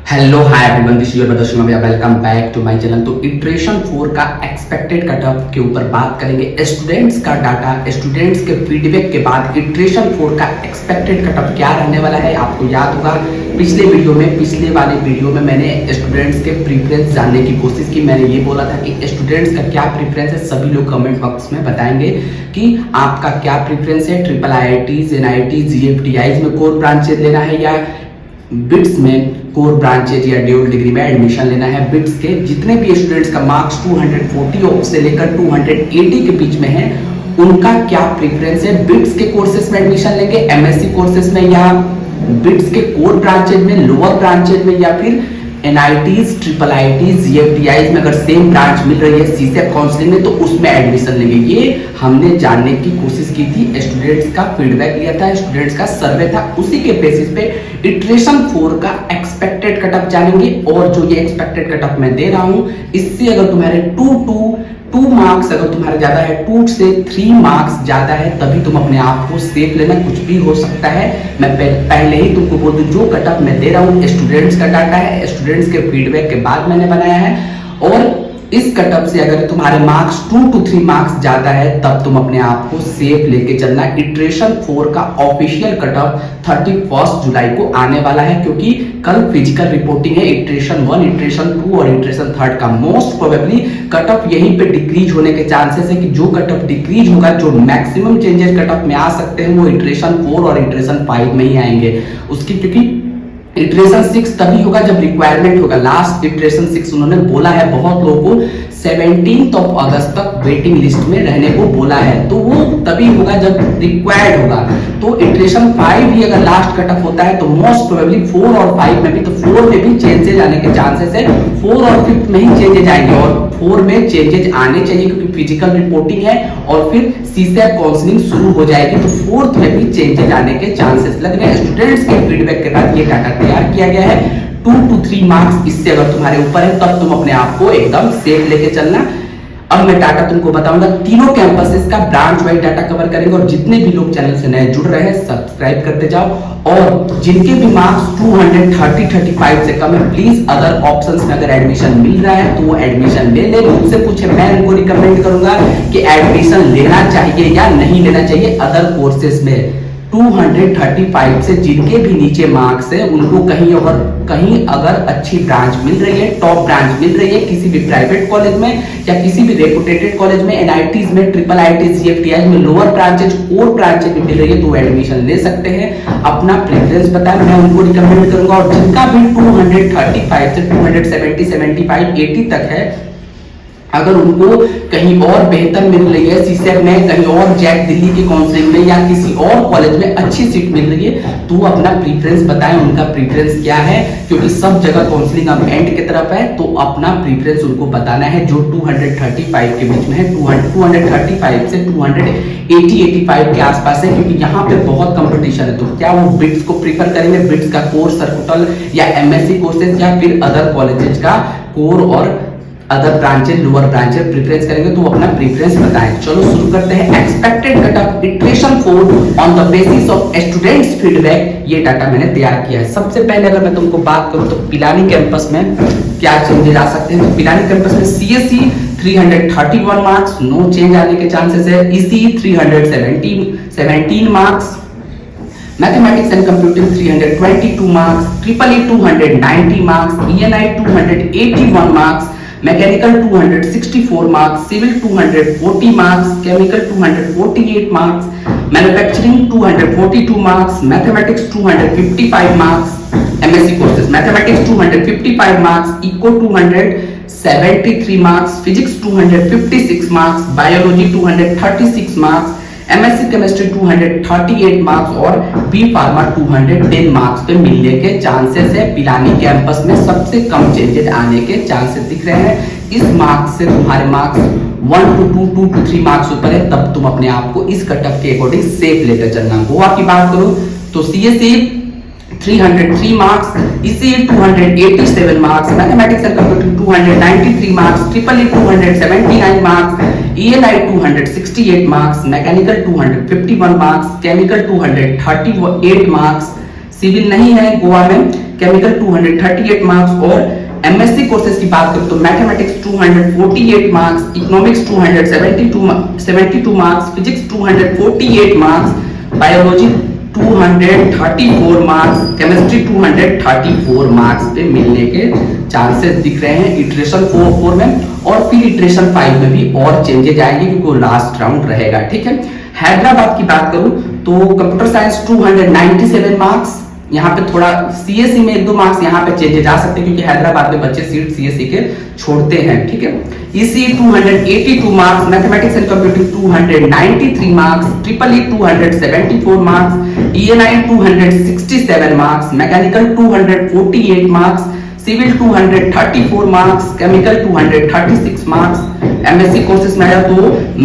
Hello hi everyone, this is your brother Shivam, welcome back to my channel. तो iteration 4 का expected cutoff के ऊपर बात करेंगे। स्टूडेंट्स का डाटा, स्टूडेंट्स के फीडबैक के बाद इटरेशन 4 का एक्सपेक्टेड कटऑफ क्या रहने वाला है। आपको याद होगा पिछले वाले वीडियो में मैंने स्टूडेंट्स के प्रीफरेंस जानने की कोशिश की। मैंने ये बोला था कि स्टूडेंट्स का क्या प्रीफरेंस है, सभी लोग कमेंट बॉक्स में बताएंगे कि आपका क्या प्रीफरेंस है। ट्रिपल IITs, NITs, GFTIs में कोर ब्रांचेज लेना है या बिट्स में कोर ब्रांचेज या ड्यूल डिग्री में एडमिशन लेना है। बिट्स के जितने भी स्टूडेंट्स का मार्क्स 240 से लेकर 280 के बीच में है, उनका क्या प्रेफरेंस है। बिट्स के कोर्सेज में एडमिशन लेंगे, MSc कोर्सेज में, या बिट्स के कोर ब्रांचेज में, लोअर ब्रांचेज में, या फिर NITs, ट्रिपल IITs, GFTIs में अगर सेम ब्रांच मिल रही है CSEP काउंसलिंग में तो उसमें एडमिशन लेंगे। ये हमने जानने की कोशिश की थी, स्टूडेंट्स का फीडबैक लिया था, स्टूडेंट्स का सर्वे था, उसी के बेसिस पे इटरेशन 4 का एक्सपेक्टेड कटऑफ जानेंगे। और जो ये एक्सपेक्टेड कटऑफ मैं दे रहा हूं, इससे अगर तुम्हारे 2 मार्क्स अगर तुम्हारे ज्यादा है, 2 से 3 मार्क्स ज्यादा है, तभी तुम अपने आप को सेफ लेना। कुछ भी हो सकता है। मैं पहले ही तुमको बोल दूं, जो कटऑफ मैं दे रहा हूं स्टूडेंट्स का डाटा है, स्टूडेंट्स के फीडबैक के बाद मैंने बनाया है। और इस कटऑफ से अगर तुम्हारे मार्क्स 2 to 3 मार्क्स ज्यादा है, तब तुम अपने आप को सेफ लेके चलना। इटरेशन 4 का ऑफिशियल कटऑफ 31 जुलाई को आने वाला है, क्योंकि कल फिजिकल रिपोर्टिंग है। इटरेशन 1, इटरेशन 2 और इटरेशन 3 का मोस्ट प्रोबेबली कटऑफ यहीं पे डिक्रीज होने के चांसेस है कि जो कटऑफ डिक्रीज होगा, जो मैक्सिमम चेंजेस कटऑफ में आ सकते हैं, वो इटरेशन 4 और इटरेशन 5 में ही आएंगे। उसकी क्योंकि इटरेशन 6 तभी होगा जब रिक्वायरमेंट होगा। लास्ट इटरेशन 6 उन्होंने बोला है, बहुत लोगों को 17 अगस्त तक वेटिंग लिस्ट में रहने को बोला है, तो वो तभी होगा जब रिक्वायर्ड होगा। तो इटरेशन 5 ही अगर लास्ट कटऑफ होता है तो मोस्ट प्रोबेबली 4 और 5 में भी, तो 4 में भी चेंजेस आने के चांसेस है। 4 और 5 में ही चेंजेस आएंगे, और 4 में चेंजेस आने चाहिए क्योंकि फिजिकल रिपोर्टिंग है और फिर CSEP काउंसलिंग शुरू हो जाएगी, तो 4th में भी चेंजेस आने के चांसेस लग रहे हैं। स्टूडेंट्स के फीडबैक के बाद ये डाटा तैयार किया गया है। 2 to 3 मार्क्स इससे अगर तुम्हारे ऊपर है, तब तुम अपने आप को एकदम सेफ लेके चलना। अब मैं डाटा तुमको बताऊंगा, तीनों कैंपसेस का ब्रांच वाइज डाटा कवर करेंगे। और जितने भी लोग चैनल से नए जुड़ रहे हैं, सब्सक्राइब करते जाओ। और जिनके भी मार्क्स 235 से कम है, प्लीज अदर ऑप्शंस में अगर एडमिशन मिल रहा है तो वो एडमिशन ले ले। मुझसे पूछे, मैं उनको रिकमेंड करूंगा कि एडमिशन लेना चाहिए या नहीं लेना चाहिए अदर कोर्सेज में। 235 से जिनके भी नीचे मार्क्स है, उनको कहीं अगर अच्छी ब्रांच मिल रही है, टॉप ब्रांच मिल रही है किसी भी प्राइवेट कॉलेज में या किसी भी रेपुटेटेड कॉलेज में, NITs में, ट्रिपल IITs, GFTIs में लोअर ब्रांचेज, कोर ब्रांचेज में मिल रही है, तो एडमिशन ले सकते हैं। अपना प्रेफरेंस बताएं, मैं उनको रिकमेंड करूंगा। और जिनका भी 235 से 270, 75, 80 तक है, अगर उनको कहीं और बेहतर मिल रही है CSEP में, कहीं और जैक दिल्ली की काउंसलिंग में या किसी और कॉलेज में अच्छी सीट मिल रही है, तो अपना प्रीफरेंस बताएं, उनका प्रीफरेंस क्या है। क्योंकि सब जगह काउंसलिंग अब एंड की तरफ है, तो अपना प्रीफरेंस उनको बताना है जो 235 के बीच में है। 235 से 280-85 के आसपास है, क्योंकि यहाँ पे बहुत कंपटीशन है। तो क्या वो बिट्स को प्रीफर करेंगे, बिट्स का कोर सर्कुटल या MSc कोर्सेज, या फिर अदर कॉलेजेस का कोर और other branches, lower branches preference करेंगे, तो अपना प्रेफरेंस बताएं। चलो शुरू करते हैं। Expected cutoff iteration 4 on the basis of students feedback. ये डाटा मैंने तैयार किया है। सबसे पहले अगर मैं तुमको बात करूं तो पिलानी कैंपस में क्या चेंजेस आ सकते हैं, तो पिलानी कैंपस में CSE 331 मार्क्स, नो चेंज आने के चांसेस है। ECE 317 marks, mathematics and computing 322 marks, triple E 290 marks, ENI 281 marks, mechanical 264 marks, civil 240 marks, chemical 248 marks, manufacturing 242 marks, mathematics 255 marks, MSc courses mathematics 255 marks, eco 273 marks, physics 256 marks, biology 236 marks, MSc chemistry 238 marks और B pharma 210 marks पे मिलने के chances है। Pilani campus में सबसे कम changes आने के chances दिख रहे हैं। इस मार्क्स से तुम्हारे मार्क्स 1 to 2, 2 to 3 मार्क्स ऊपर है, तब तुम अपने आप को इस कटऑफ के अकॉर्डिंग सेफ लेकर चलना। गोवा की बात करूं तो CSE 303 marks, ECE 287 marks, mathematics and computing 293 marks, triple E 279 marks, ENI 268 marks, mechanical 251 marks, chemical 238 marks, civil नहीं है गोवा में, केमिकल 238 मार्क्स, और एमएससी कोर्सेज की बात करें तो mathematics 248 marks, economics 272 marks, physics 248 marks, biology 234 marks, chemistry 234 marks पे मिलने के चांसेस दिख रहे हैं इटरेशन 4 में। और फिर इटरेशन 5 में भी और चेंजेस आएंगे क्योंकि वो लास्ट राउंड रहेगा, ठीक है। हैदराबाद की बात करूं तो कंप्यूटर साइंस 297 मार्क्स, यहाँ पे थोड़ा सीएससी में 1-2 मार्क्स यहाँ पे चेंजेस आ सकते हैं क्योंकि हैदराबाद में बच्चे सीट सीएससी के छोड़ते हैं, ठीक है। ECE 282 marks, mathematics and computing 293 marks, triple E 274 marks, ENI 267 marks, mechanical 248 marks, civil 234 marks, chemical 236 marks, MSc courses में आया तो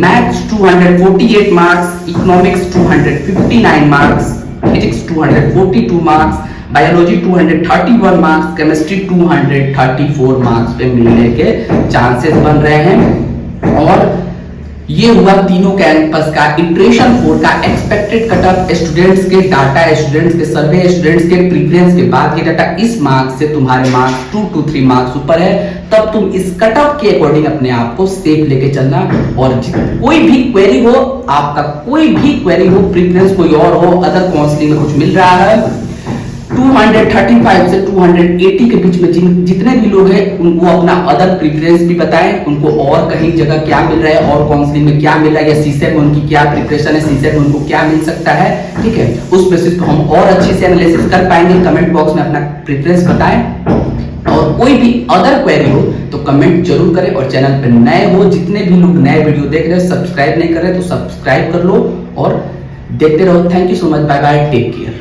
maths 248 marks, economics 259 marks, physics 242 marks, biology 231 marks, chemistry 234 marks पे मिलने के चांसेस बन रहे हैं। और ये हुआ तीनों कैंपस का इटरेशन 4 का एक्सपेक्टेड कटऑफ, स्टूडेंट्स के डाटा, स्टूडेंट्स के सर्वे, स्टूडेंट्स के प्रीफरेंस के बाद ये डाटा इस मार्क्स से तुम्हारे मार्क्स 2 to 3 मार्क्स ऊपर है, तब तुम इस कटऑफ के अकॉर्डिंग अपने आप को सेफ लेके चलना। और कोई भी क्वेरी हो, आपका कोई भी क्वेरी हो, प्रीफरेंस कोई और हो, अदर काउंसलिंग में कुछ मिल रहा है 235 से 280 के बीच में जितने भी लोग हैं उनको अपना अदर प्रेफरेंस भी बताएं, उनको और कहीं जगह क्या मिल रहा है और काउंसलिंग में क्या मिल रहा है या सीसेट में उनकी क्या प्रिपरेशन है, सीसेट में उनको क्या मिल सकता है, ठीक है। उस बेसिस पे हम और अच्छे से एनालिसिस कर पाएंगे। कमेंट बॉक्स में अपना प्रेफरेंस बताएं और कोई भी अदर क्वेरी हो तो कमेंट जरूर करें। और चैनल पे नए हो, जितने भी लोग नए वीडियो देख रहे हैं सब्सक्राइब नहीं कर रहे तो सब्सक्राइब कर लो और देखते रहो। Thank you so much, bye bye, take care.